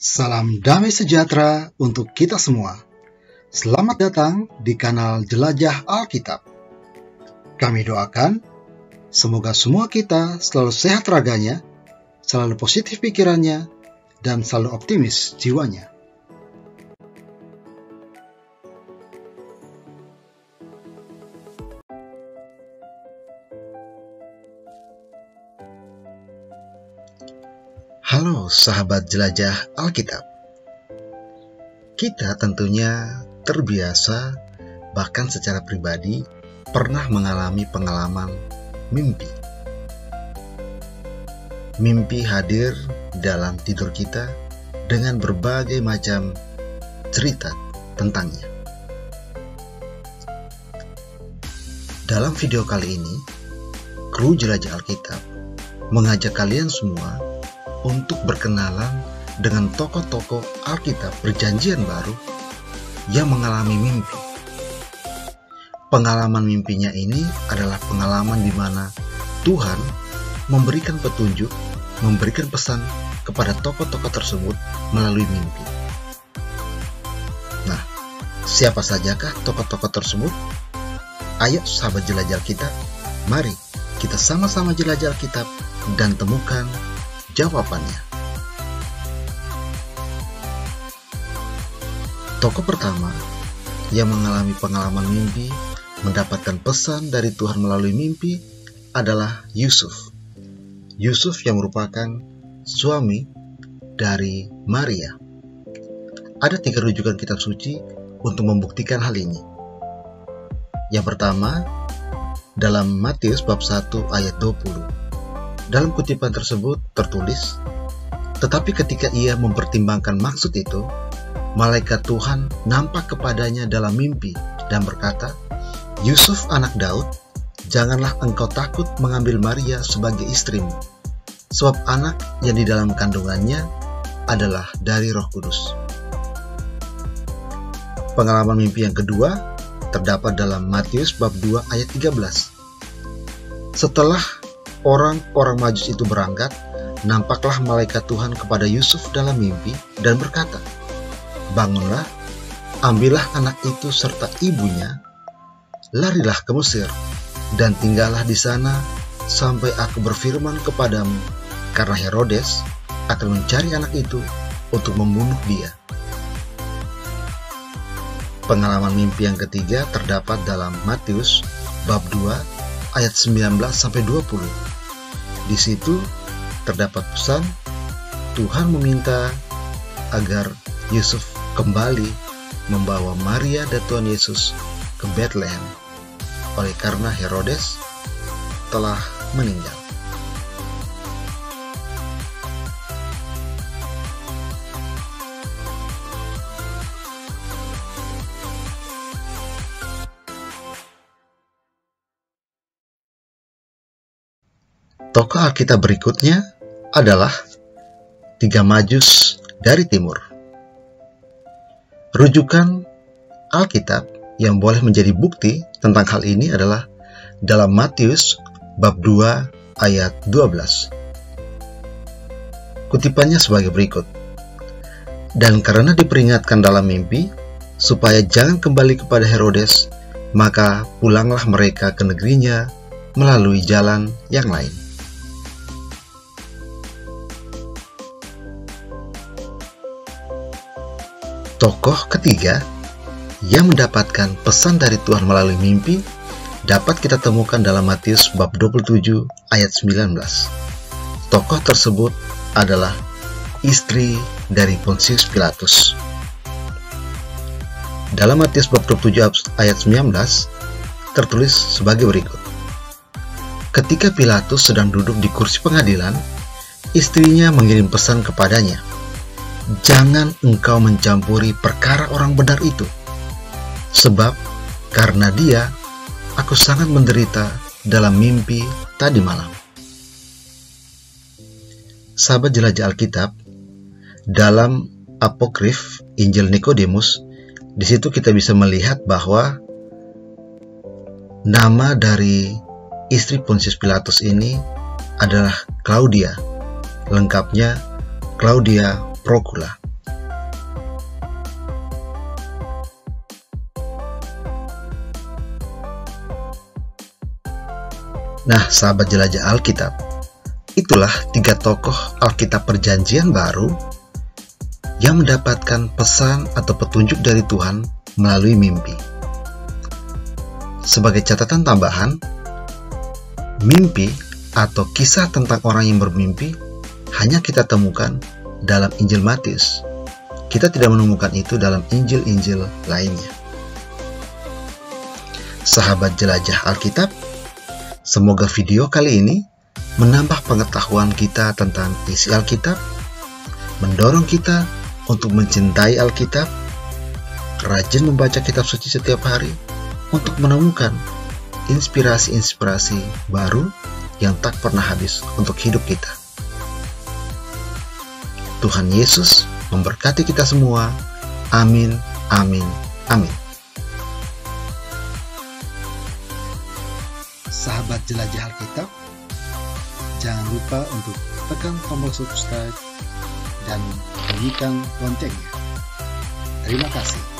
Salam damai sejahtera untuk kita semua. Selamat datang di kanal Jelajah Alkitab. Kami doakan, semoga semua kita selalu sehat raganya, selalu positif pikirannya, dan selalu optimis jiwanya. Halo sahabat jelajah Alkitab. Kita tentunya terbiasa, bahkan secara pribadi, pernah mengalami pengalaman mimpi. Mimpi hadir dalam tidur kita dengan berbagai macam cerita tentangnya. Dalam video kali ini, kru jelajah Alkitab mengajak kalian semua untuk berkenalan dengan tokoh-tokoh Alkitab Perjanjian Baru yang mengalami mimpi. Pengalaman mimpinya ini adalah pengalaman di mana Tuhan memberikan petunjuk, memberikan pesan kepada tokoh-tokoh tersebut melalui mimpi. Nah, siapa sajakah tokoh-tokoh tersebut? Ayo sahabat jelajah Alkitab, mari kita sama-sama jelajah Alkitab dan temukan jawabannya. Tokoh pertama yang mengalami pengalaman mimpi mendapatkan pesan dari Tuhan melalui mimpi adalah Yusuf. Yusuf yang merupakan suami dari Maria. Ada 3 rujukan kitab suci untuk membuktikan hal ini. Yang pertama, dalam Matius bab 1 ayat 20. Dalam kutipan tersebut tertulis, tetapi ketika ia mempertimbangkan maksud itu, malaikat Tuhan nampak kepadanya dalam mimpi dan berkata, Yusuf anak Daud, janganlah engkau takut mengambil Maria sebagai istrimu, sebab anak yang di dalam kandungannya adalah dari Roh Kudus. Pengalaman mimpi yang kedua terdapat dalam Matius bab 2 ayat 13. Setelah orang-orang Majus itu berangkat, nampaklah malaikat Tuhan kepada Yusuf dalam mimpi dan berkata, bangunlah, ambillah anak itu serta ibunya, larilah ke Mesir, dan tinggallah di sana sampai aku berfirman kepadamu, karena Herodes akan mencari anak itu untuk membunuh dia. Pengalaman mimpi yang ketiga terdapat dalam Matius bab 2 ayat 19-20. Di situ terdapat pesan Tuhan meminta agar Yusuf kembali membawa Maria dan Tuhan Yesus ke Bethlehem oleh karena Herodes telah meninggal. Tokoh Alkitab berikutnya adalah 3 Majus dari Timur. Rujukan Alkitab yang boleh menjadi bukti tentang hal ini adalah dalam Matius bab 2 ayat 12. Kutipannya sebagai berikut. Dan karena diperingatkan dalam mimpi, supaya jangan kembali kepada Herodes, maka pulanglah mereka ke negerinya melalui jalan yang lain. Tokoh ketiga yang mendapatkan pesan dari Tuhan melalui mimpi dapat kita temukan dalam Matius bab 27 ayat 19. Tokoh tersebut adalah istri dari Pontius Pilatus. Dalam Matius bab 27 ayat 19 tertulis sebagai berikut. Ketika Pilatus sedang duduk di kursi pengadilan, istrinya mengirim pesan kepadanya, jangan engkau mencampuri perkara orang benar itu, sebab karena dia, aku sangat menderita dalam mimpi tadi malam. Sahabat jelajah Alkitab, dalam Apokrif Injil Nikodemus, di situ kita bisa melihat bahwa nama dari istri Pontius Pilatus ini adalah Claudia, lengkapnya Claudia Procula. Nah, sahabat jelajah Alkitab, itulah 3 tokoh Alkitab Perjanjian Baru yang mendapatkan pesan atau petunjuk dari Tuhan melalui mimpi. Sebagai catatan tambahan, mimpi atau kisah tentang orang yang bermimpi hanya kita temukan dalam Injil Matius. Kita tidak menemukan itu dalam Injil-Injil lainnya. Sahabat jelajah Alkitab, semoga video kali ini menambah pengetahuan kita tentang isi Alkitab, mendorong kita untuk mencintai Alkitab, rajin membaca kitab suci setiap hari untuk menemukan inspirasi-inspirasi baru yang tak pernah habis untuk hidup kita. Tuhan Yesus memberkati kita semua. Amin, amin, amin. Sahabat jelajah Alkitab, jangan lupa untuk tekan tombol subscribe dan bunyikan loncengnya. Terima kasih.